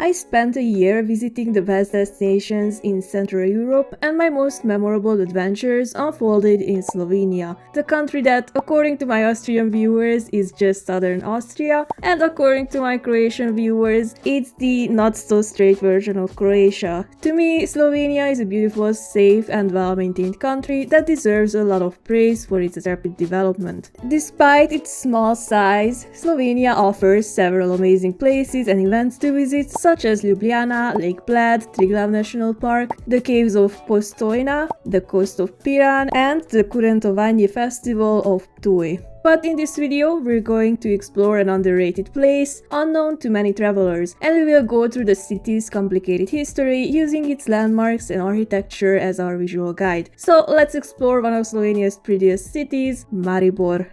I spent a year visiting the best destinations in Central Europe, and my most memorable adventures unfolded in Slovenia, the country that, according to my Austrian viewers, is just southern Austria, and according to my Croatian viewers, it's the not-so-straight version of Croatia. To me, Slovenia is a beautiful, safe and well-maintained country that deserves a lot of praise for its rapid development. Despite its small size, Slovenia offers several amazing places and events to visit, such as Ljubljana, Lake Bled, Triglav National Park, the caves of Postojna, the coast of Piran, and the Kurentovanje festival of Ptuj. But in this video, we're going to explore an underrated place, unknown to many travelers, and we will go through the city's complicated history using its landmarks and architecture as our visual guide. So let's explore one of Slovenia's prettiest cities, Maribor.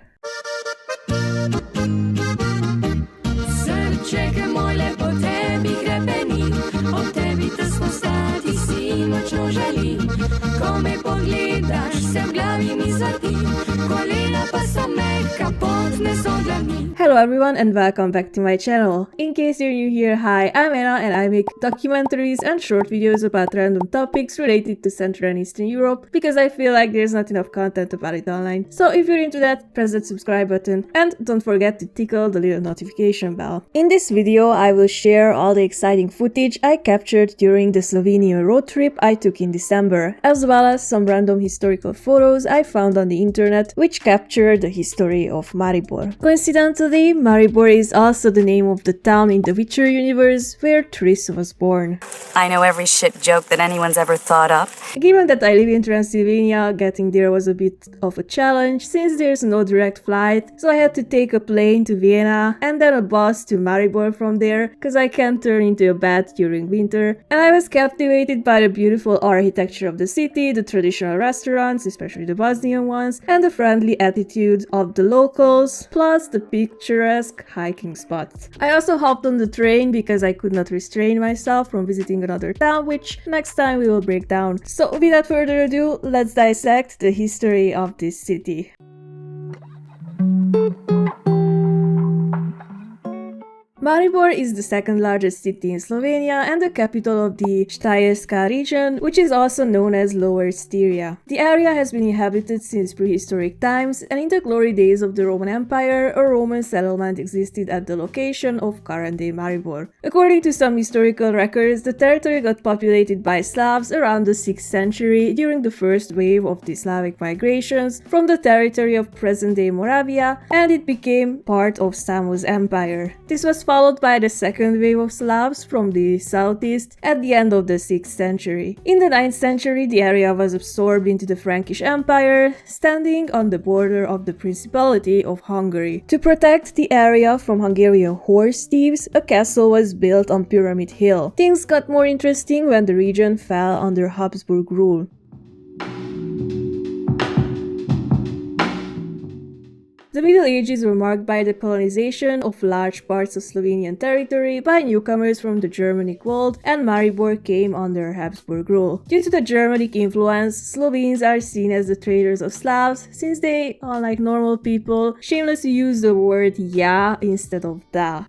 Hello everyone and welcome back to my channel. In case you're new here, hi, I'm Anna and I make documentaries and short videos about random topics related to Central and Eastern Europe because I feel like there's not enough content about it online. So if you're into that, press that subscribe button and don't forget to tickle the little notification bell. In this video, I will share all the exciting footage I captured during the Slovenian road trip I took in December, as well as some random historical photos I found on the internet which capture the history of Maribor. Coincidentally, Maribor is also the name of the town in the Witcher universe where Triss was born. I know every shit joke that anyone's ever thought up. Given that I live in Transylvania, getting there was a bit of a challenge since there's no direct flight, so I had to take a plane to Vienna and then a bus to Maribor from there, cause I can't turn into a bat during winter, and I was captivated by the beautiful architecture of the city, the traditional restaurants, especially the Bosnian ones, and the friendly attitude of the locals, plus the picturesque hiking spots. I also hopped on the train because I could not restrain myself from visiting another town, which next time we will break down. So without further ado, let's dissect the history of this city. Maribor is the second largest city in Slovenia and the capital of the Štajerska region, which is also known as Lower Styria. The area has been inhabited since prehistoric times, and in the glory days of the Roman Empire, a Roman settlement existed at the location of current-day Maribor. According to some historical records, the territory got populated by Slavs around the 6th century during the first wave of the Slavic migrations from the territory of present-day Moravia, and it became part of Samos Empire. This was followed by the second wave of Slavs from the southeast at the end of the 6th century. In the 9th century, the area was absorbed into the Frankish Empire, standing on the border of the Principality of Hungary. To protect the area from Hungarian horse thieves, a castle was built on Pyramid Hill. Things got more interesting when the region fell under Habsburg rule. The Middle Ages were marked by the colonization of large parts of Slovenian territory by newcomers from the Germanic world, and Maribor came under Habsburg rule. Due to the Germanic influence, Slovenes are seen as the traders of Slavs, since they, unlike normal people, shamelessly use the word ja instead of da.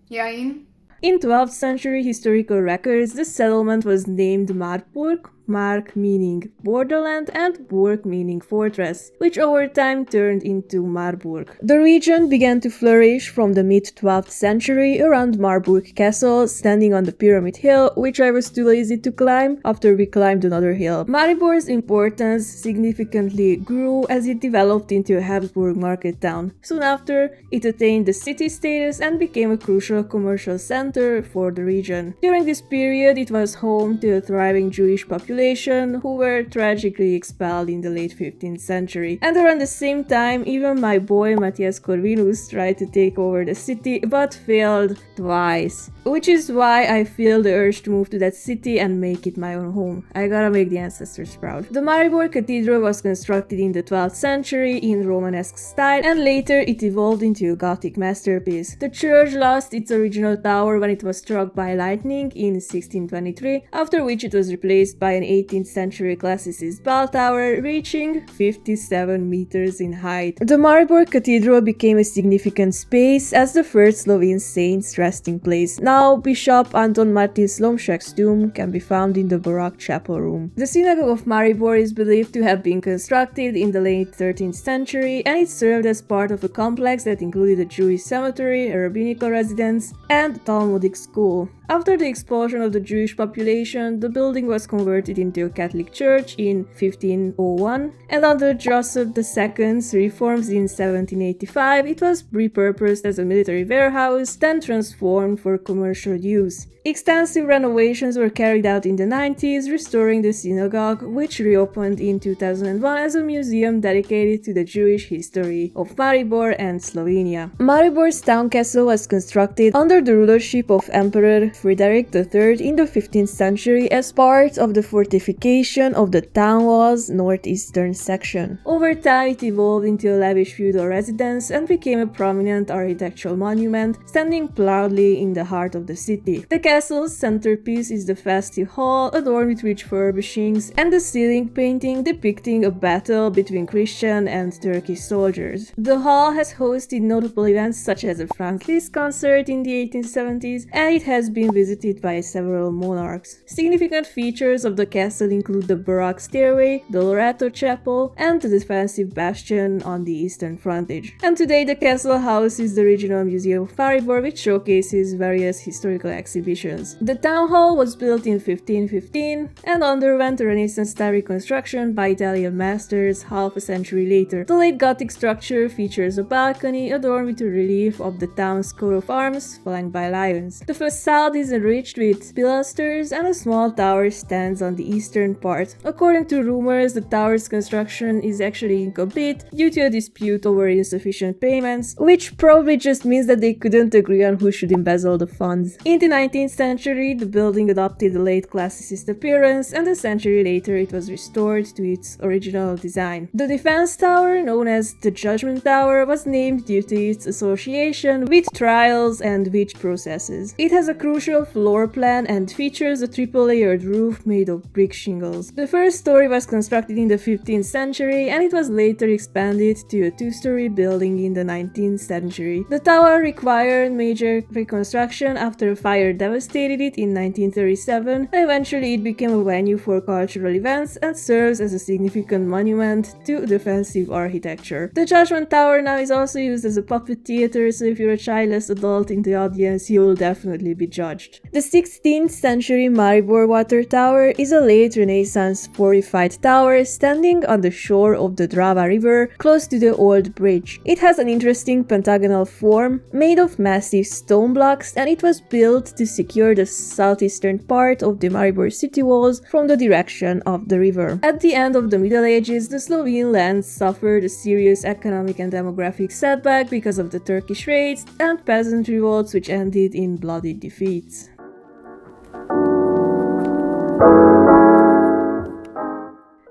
Jain. In 12th century historical records, the settlement was named Marburg, Mark meaning borderland and Burg meaning fortress, which over time turned into Marburg. The region began to flourish from the mid-12th century around Marburg Castle, standing on the Pyramid Hill, which I was too lazy to climb after we climbed another hill. Maribor's importance significantly grew as it developed into a Habsburg market town. Soon after, it attained the city status and became a crucial commercial center for the region. During this period, it was home to a thriving Jewish population who were tragically expelled in the late 15th century. And around the same time, even my boy Matthias Corvinus tried to take over the city but failed twice. Which is why I feel the urge to move to that city and make it my own home. I gotta make the ancestors proud. The Maribor Cathedral was constructed in the 12th century in Romanesque style, and later it evolved into a Gothic masterpiece. The church lost its original tower when it was struck by lightning in 1623, after which it was replaced by an 18th century classicist bell tower reaching 57 meters in height. The Maribor Cathedral became a significant space as the first Slovene saint's resting place. Now, Bishop Anton Martin Slomšek's tomb can be found in the Baroque chapel room. The Synagogue of Maribor is believed to have been constructed in the late 13th century, and it served as part of a complex that included a Jewish cemetery, a rabbinical residence, and a Talmudic school. After the expulsion of the Jewish population, the building was converted into a Catholic church in 1501, and under Joseph II's reforms in 1785, it was repurposed as a military warehouse, then transformed for commercial use. Extensive renovations were carried out in the 90s, restoring the synagogue, which reopened in 2001 as a museum dedicated to the Jewish history of Maribor and Slovenia. Maribor's town castle was constructed under the rulership of Emperor Frederick III in the 15th century as part of the fortification of the town wall's northeastern section. Over time, it evolved into a lavish feudal residence and became a prominent architectural monument, standing proudly in the heart of the city. The castle's centerpiece is the festive hall, adorned with rich furbishings, and the ceiling painting depicting a battle between Christian and Turkish soldiers. The hall has hosted notable events such as a Franz Liszt concert in the 1870s, and it has been visited by several monarchs. Significant features of the castle include the Baroque stairway, the Loreto Chapel, and the defensive bastion on the eastern frontage. And today the castle houses the Regional Museum of Maribor, which showcases various historical exhibitions. The town hall was built in 1515 and underwent a Renaissance-style reconstruction by Italian masters half a century later. The late Gothic structure features a balcony adorned with a relief of the town's coat of arms flanked by lions. The facade is enriched with pilasters and a small tower stands on the eastern part. According to rumors, the tower's construction is actually incomplete due to a dispute over insufficient payments, which probably just means that they couldn't agree on who should embezzle the funds. In the 19th century, the building adopted the late classicist appearance, and a century later it was restored to its original design. The defense tower, known as the Judgment Tower, was named due to its association with trials and witch processes. It has a crucial floor plan and features a triple-layered roof made of brick shingles. The first story was constructed in the 15th century, and it was later expanded to a two-story building in the 19th century. The tower required major reconstruction after a fire devastated it in 1937, and eventually it became a venue for cultural events and serves as a significant monument to defensive architecture. The Judgment Tower now is also used as a puppet theater, so if you're a childless adult in the audience, you will definitely be judged. The 16th century Maribor Water Tower is a late Renaissance fortified tower standing on the shore of the Drava River, close to the old bridge. It has an interesting pentagonal form, made of massive stone blocks, and it was built to secure the southeastern part of the Maribor city walls from the direction of the river. At the end of the Middle Ages, the Slovene lands suffered a serious economic and demographic setback because of the Turkish raids and peasant revolts, which ended in bloody defeats.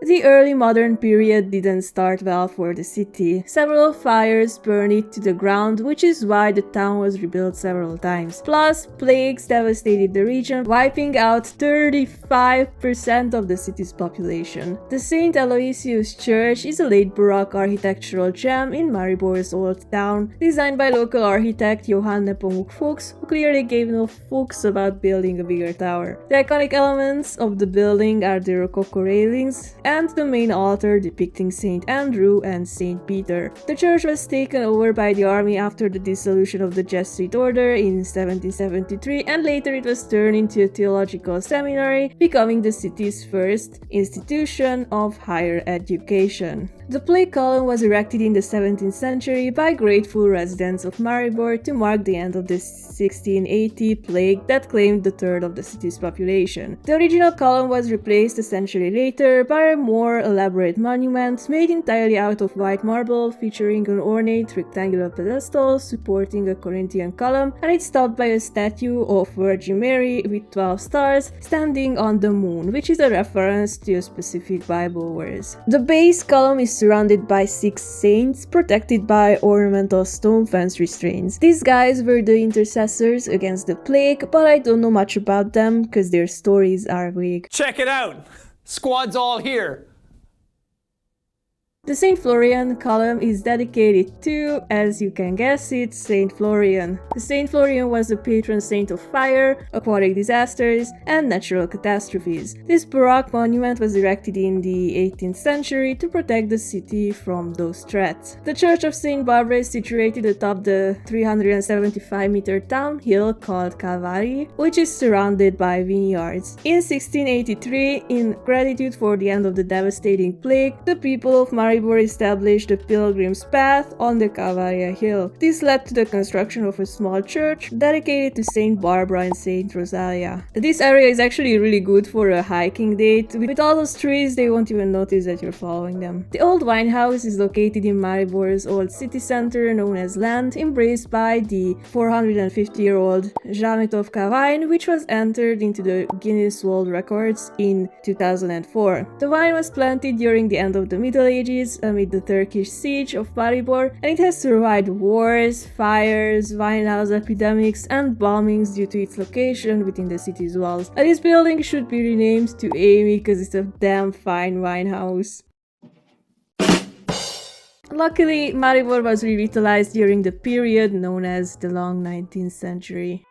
The early modern period didn't start well for the city. Several fires burned it to the ground, which is why the town was rebuilt several times. Plus, plagues devastated the region, wiping out 35% of the city's population. The St. Aloysius Church is a late Baroque architectural gem in Maribor's old town, designed by local architect Johann Nepomuk Fuchs, who clearly gave no fucks about building a bigger tower. The iconic elements of the building are the Rococo railings and the main altar depicting St. Andrew and St. Peter. The church was taken over by the army after the dissolution of the Jesuit order in 1773, and later it was turned into a theological seminary, becoming the city's first institution of higher education. The plague column was erected in the 17th century by grateful residents of Maribor to mark the end of the 1680 plague that claimed a third of the city's population. The original column was replaced a century later by a more elaborate monument made entirely out of white marble, featuring an ornate rectangular pedestal supporting a Corinthian column, and it's topped by a statue of Virgin Mary with 12 stars standing on the moon, which is a reference to a specific Bible verse. The base column is surrounded by 6 saints protected by ornamental stone fence restraints. These guys were the intercessors against the plague, but I don't know much about them because their stories are vague. Check it out! Squad's all here. The St. Florian column is dedicated to, as you can guess it, St. Florian. The St. Florian was the patron saint of fire, aquatic disasters, and natural catastrophes. This Baroque monument was erected in the 18th century to protect the city from those threats. The Church of St. Barbara is situated atop the 375-meter town hill called Calvary, which is surrounded by vineyards. In 1683, in gratitude for the end of the devastating plague, the people of Maribor established the Pilgrim's Path on the Calvaria Hill. This led to the construction of a small church dedicated to Saint Barbara and Saint Rosalia. This area is actually really good for a hiking date. With all those trees, they won't even notice that you're following them. The old wine house is located in Maribor's old city center known as Land, embraced by the 450-year-old Zsámetovka wine, which was entered into the Guinness World Records in 2004. The wine was planted during the end of the Middle Ages amid the Turkish siege of Maribor, and it has survived wars, fires, winehouse epidemics, and bombings due to its location within the city's walls. And this building should be renamed to Amy because it's a damn fine winehouse. Luckily, Maribor was revitalized during the period known as the long 19th century.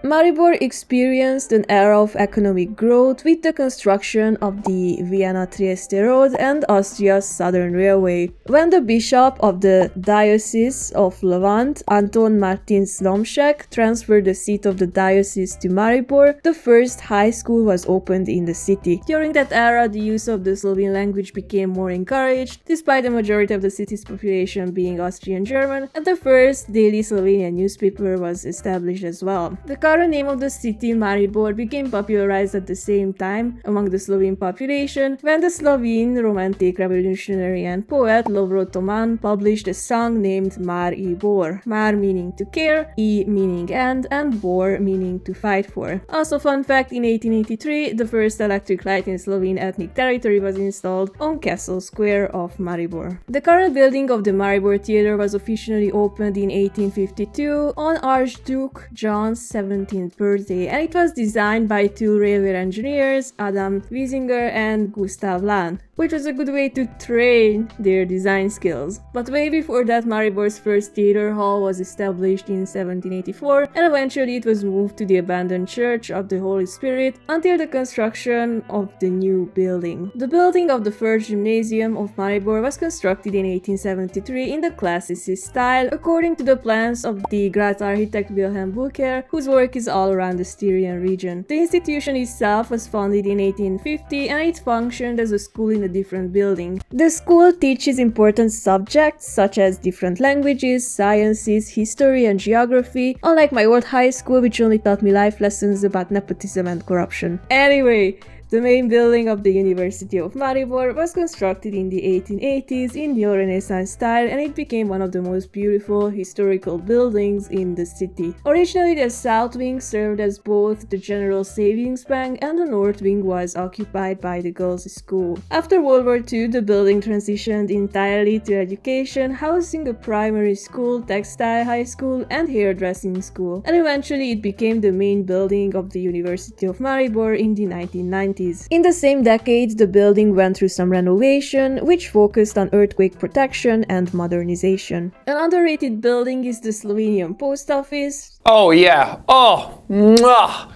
Maribor experienced an era of economic growth with the construction of the Vienna-Trieste Road and Austria's Southern Railway. When the bishop of the Diocese of Levant, Anton Martin Slomšek, transferred the seat of the diocese to Maribor, the first high school was opened in the city. During that era, the use of the Slovene language became more encouraged, despite the majority of the city's population being Austrian-German, and the first daily Slovenian newspaper was established as well. The current name of the city, Maribor, became popularized at the same time among the Slovene population when the Slovene romantic revolutionary and poet Lovro Toman published a song named Mar I Bor. Mar meaning to care, I meaning and Bor meaning to fight for. Also, fun fact, in 1883, the first electric light in Slovene ethnic territory was installed on Castle Square of Maribor. The current building of the Maribor Theatre was officially opened in 1852 on Archduke John's 17th birthday, and it was designed by two railway engineers, Adam Wiesinger and Gustav Lahn, which was a good way to train their design skills. But way before that, Maribor's first theater hall was established in 1784, and eventually it was moved to the abandoned Church of the Holy Spirit until the construction of the new building. The building of the first gymnasium of Maribor was constructed in 1873 in the classicist style, according to the plans of the Graz architect Wilhelm Bucher, whose work is all around the Styrian region. The institution itself was founded in 1850, and it functioned as a school in a different building. The school teaches important subjects such as different languages, sciences, history and geography, unlike my old high school which only taught me life lessons about nepotism and corruption. Anyway, the main building of the University of Maribor was constructed in the 1880s in Neo-Renaissance style, and it became one of the most beautiful historical buildings in the city. Originally, the south wing served as both the General Savings Bank, and the north wing was occupied by the girls' school. After World War II, the building transitioned entirely to education, housing a primary school, textile high school, and hairdressing school, and eventually it became the main building of the University of Maribor in the 1990s. In the same decade, the building went through some renovation, which focused on earthquake protection and modernization. An underrated building is the Slovenian post office. Oh yeah, oh, mwah.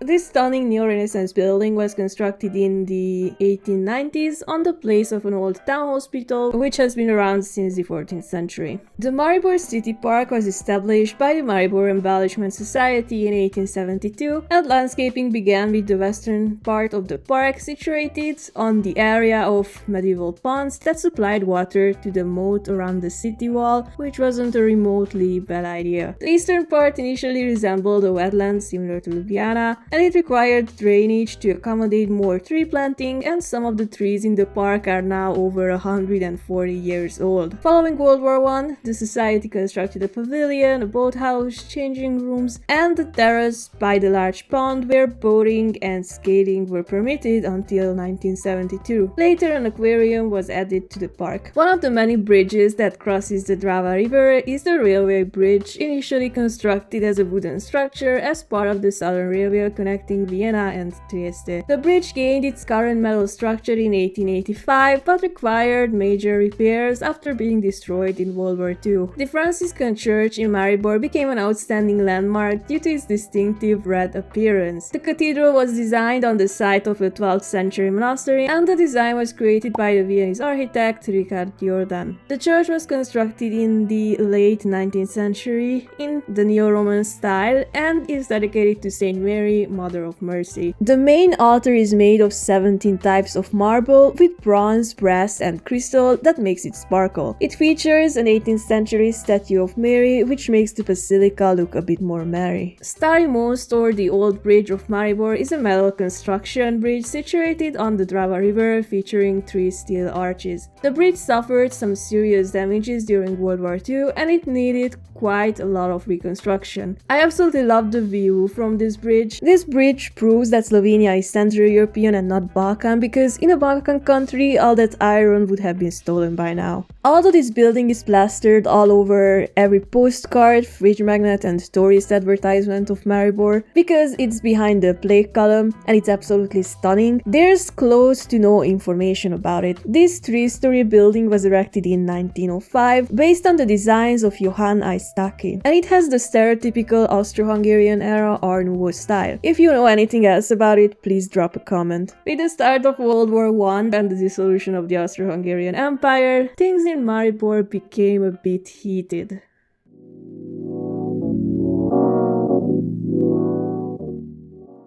This stunning neo-Renaissance building was constructed in the 1890s on the place of an old town hospital, which has been around since the 14th century. The Maribor City Park was established by the Maribor Embellishment Society in 1872, and landscaping began with the western part of the park situated on the area of medieval ponds that supplied water to the moat around the city wall, which wasn't a remotely bad idea. The eastern part initially resembled a wetland similar to Ljubljana, and it required drainage to accommodate more tree planting, and some of the trees in the park are now over 140 years old. Following World War I, the society constructed a pavilion, a boathouse, changing rooms, and a terrace by the large pond where boating and skating were permitted until 1972. Later, an aquarium was added to the park. One of the many bridges that crosses the Drava River is the railway bridge, initially constructed as a wooden structure as part of the Southern Railway connecting Vienna and Trieste. The bridge gained its current metal structure in 1885 but required major repairs after being destroyed in World War II. The Franciscan Church in Maribor became an outstanding landmark due to its distinctive red appearance. The cathedral was designed on the site of a 12th century monastery, and the design was created by the Viennese architect Richard Jordan. The church was constructed in the late 19th century in the Neo-Roman style and is dedicated to Saint Mary, Mother of Mercy. The main altar is made of 17 types of marble with bronze, brass and crystal that makes it sparkle. It features an 18th century statue of Mary, which makes the basilica look a bit more merry. Stary Most, or the Old Bridge of Maribor, is a metal construction bridge situated on the Drava River featuring 3 steel arches. The bridge suffered some serious damages during World War II and it needed quite a lot of reconstruction. I absolutely love the view from this bridge. This bridge proves that Slovenia is Central European and not Balkan, because in a Balkan country all that iron would have been stolen by now. Although this building is plastered all over every postcard, fridge magnet and tourist advertisement of Maribor because it's behind the plaque column and it's absolutely stunning, there's close to no information about it. This 3-story building was erected in 1905 based on the designs of Johann Aistaki, and it has the stereotypical Austro-Hungarian era Art Nouveau style. If you know anything else about it, please drop a comment. With the start of World War I and the dissolution of the Austro-Hungarian Empire, things in Maribor became a bit heated.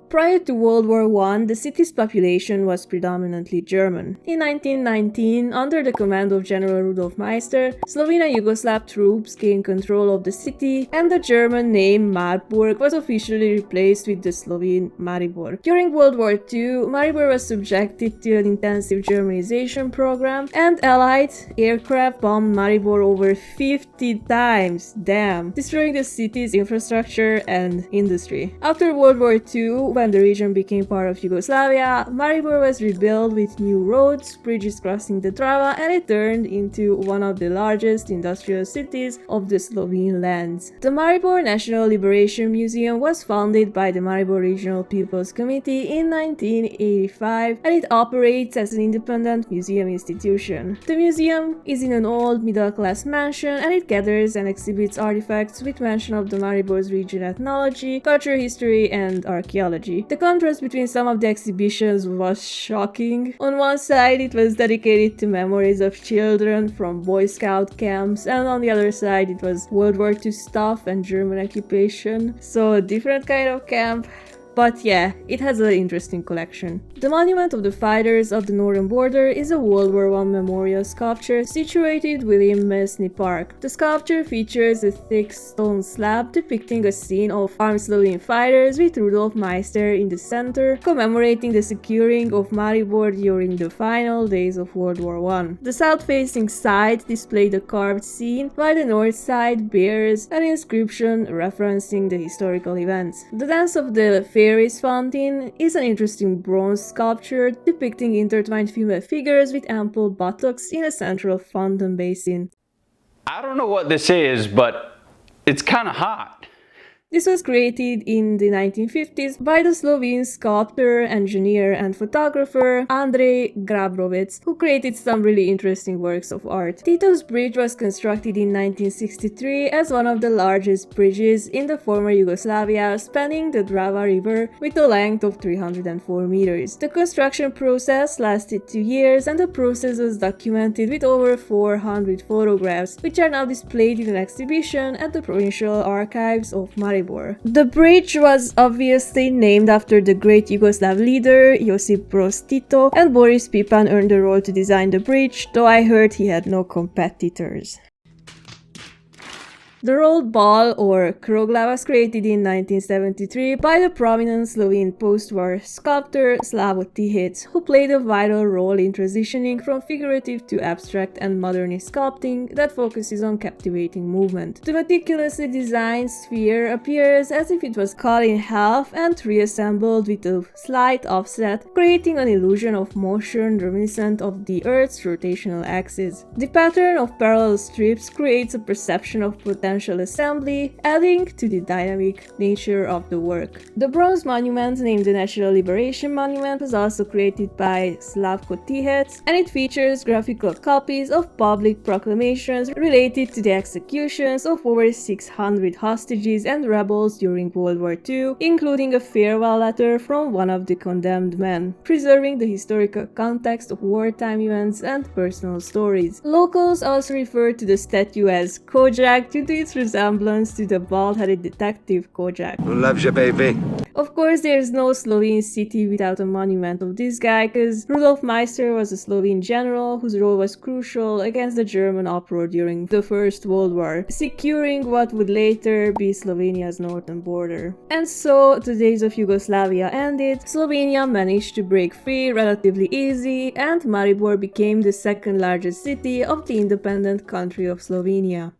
Prior to World War I, the city's population was predominantly German. In 1919, under the command of General Rudolf Meister, Slovenian Yugoslav troops gained control of the city, and the German name Marburg was officially replaced with the Slovene Maribor. During World War II, Maribor was subjected to an intensive Germanization program, and Allied aircraft bombed Maribor over 50 times, destroying the city's infrastructure and industry. After World War II, when the region became part of Yugoslavia, Maribor was rebuilt with new roads, bridges crossing the Drava, and it turned into one of the largest industrial cities of the Slovene lands. The Maribor National Liberation Museum was founded by the Maribor Regional People's Committee in 1985, and it operates as an independent museum institution. The museum is in an old middle-class mansion, and it gathers and exhibits artifacts with mention of the Maribor's region ethnology, culture, history, and archaeology. The contrast between some of the exhibitions was shocking. On one side, it was dedicated to memories of children from Boy Scout camps, and on the other side, it was World War II stuff and German occupation. So a different kind of camp. But yeah, it has an interesting collection. The Monument of the Fighters of the Northern Border is a World War I memorial sculpture situated within Mesny Park. The sculpture features a thick stone slab depicting a scene of armed Slovene fighters with Rudolf Meister in the center, commemorating the securing of Maribor during the final days of World War I. The south-facing side displayed a carved scene, while the north side bears an inscription referencing the historical events. The Dance of the Fairies Fountain is an interesting bronze sculpture depicting intertwined female figures with ample buttocks in a central fountain basin. I don't know what this is, but it's kind of hot. This was created in the 1950s by the Slovene sculptor, engineer and photographer Andrej Grabrovec, who created some really interesting works of art. Tito's Bridge was constructed in 1963 as one of the largest bridges in the former Yugoslavia, spanning the Drava River with a length of 304 meters. The construction process lasted 2 years, and the process was documented with over 400 photographs, which are now displayed in an exhibition at the Provincial Archives of Maribor. The bridge was obviously named after the great Yugoslav leader Josip Broz Tito, and Boris Pipan earned the role to design the bridge, though I heard he had no competitors. The rolled ball, or krogla, was created in 1973 by the prominent Slovene post-war sculptor Slavo Tihec, who played a vital role in transitioning from figurative to abstract and modernist sculpting that focuses on captivating movement. The meticulously designed sphere appears as if it was cut in half and reassembled with a slight offset, creating an illusion of motion reminiscent of the Earth's rotational axis. The pattern of parallel strips creates a perception of potential assembly, adding to the dynamic nature of the work. The bronze monument, named the National Liberation Monument, was also created by Slavko Tihec, and it features graphical copies of public proclamations related to the executions of over 600 hostages and rebels during World War II, including a farewell letter from one of the condemned men, preserving the historical context of wartime events and personal stories. Locals also refer to the statue as Kojak due to its resemblance to the bald-headed detective Kojak. Love you, baby. Of course, there's no Slovene city without a monument of this guy, because Rudolf Meister was a Slovene general whose role was crucial against the German uproar during the First World War, securing what would later be Slovenia's northern border. And so, the days of Yugoslavia ended, Slovenia managed to break free relatively easy, and Maribor became the second largest city of the independent country of Slovenia.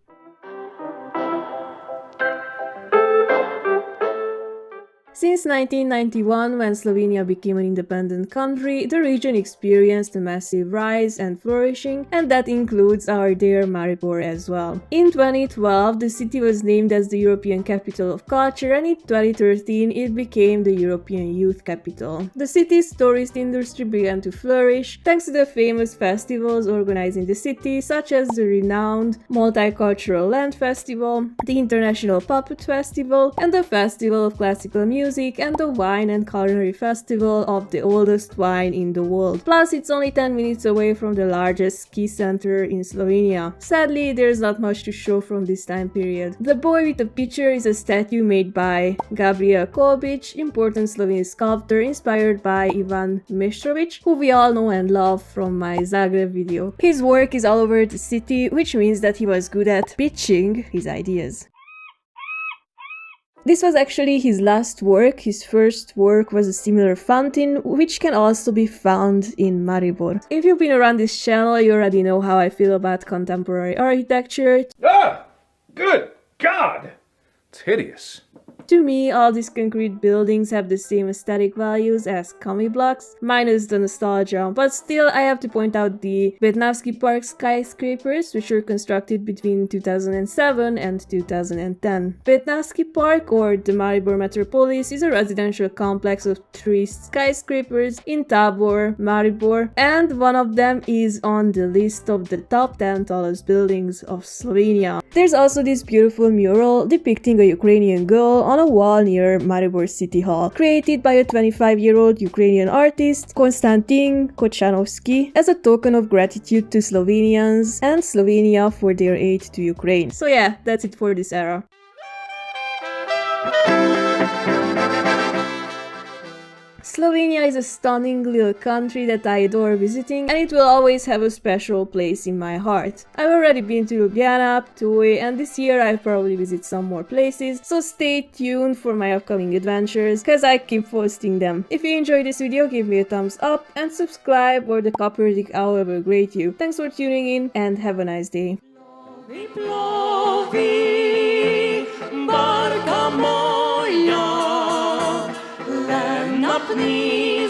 Since 1991, when Slovenia became an independent country, the region experienced a massive rise and flourishing, and that includes our dear Maribor as well. In 2012, the city was named as the European Capital of Culture, and in 2013 it became the European Youth Capital. The city's tourist industry began to flourish thanks to the famous festivals organized in the city, such as the renowned Multicultural Land Festival, the International Puppet Festival, and the Festival of Classical Music, and the Wine and Culinary Festival of the oldest wine in the world. Plus, it's only 10 minutes away from the largest ski center in Slovenia. Sadly, there's not much to show from this time period. The boy with the picture is a statue made by Gabriel Kobic, important Slovene sculptor inspired by Ivan Meštrović, who we all know and love from my Zagreb video. His work is all over the city, which means that he was good at pitching his ideas. This was actually his last work. His first work was a similar fountain, which can also be found in Maribor. If you've been around this channel, you already know how I feel about contemporary architecture. Ah! Good God! It's hideous. To me, all these concrete buildings have the same aesthetic values as comic blocks, minus the nostalgia, but still I have to point out the Betnavsky Park skyscrapers, which were constructed between 2007 and 2010. Betnavsky Park, or the Maribor Metropolis, is a residential complex of 3 skyscrapers in Tabor, Maribor, and one of them is on the list of the top 10 tallest buildings of Slovenia. There's also this beautiful mural depicting a Ukrainian girl on a wall near Maribor City Hall, created by a 25-year-old Ukrainian artist, Konstantin Kochanovsky, as a token of gratitude to Slovenians and Slovenia for their aid to Ukraine. So yeah, that's it for this era. Slovenia is a stunning little country that I adore visiting, and it will always have a special place in my heart. I've already been to Ljubljana, Ptuj, and this year I'll probably visit some more places, so stay tuned for my upcoming adventures, cause I keep posting them. If you enjoyed this video, give me a thumbs up and subscribe, or the copperdick owl will greet you. Thanks for tuning in and have a nice day. Napni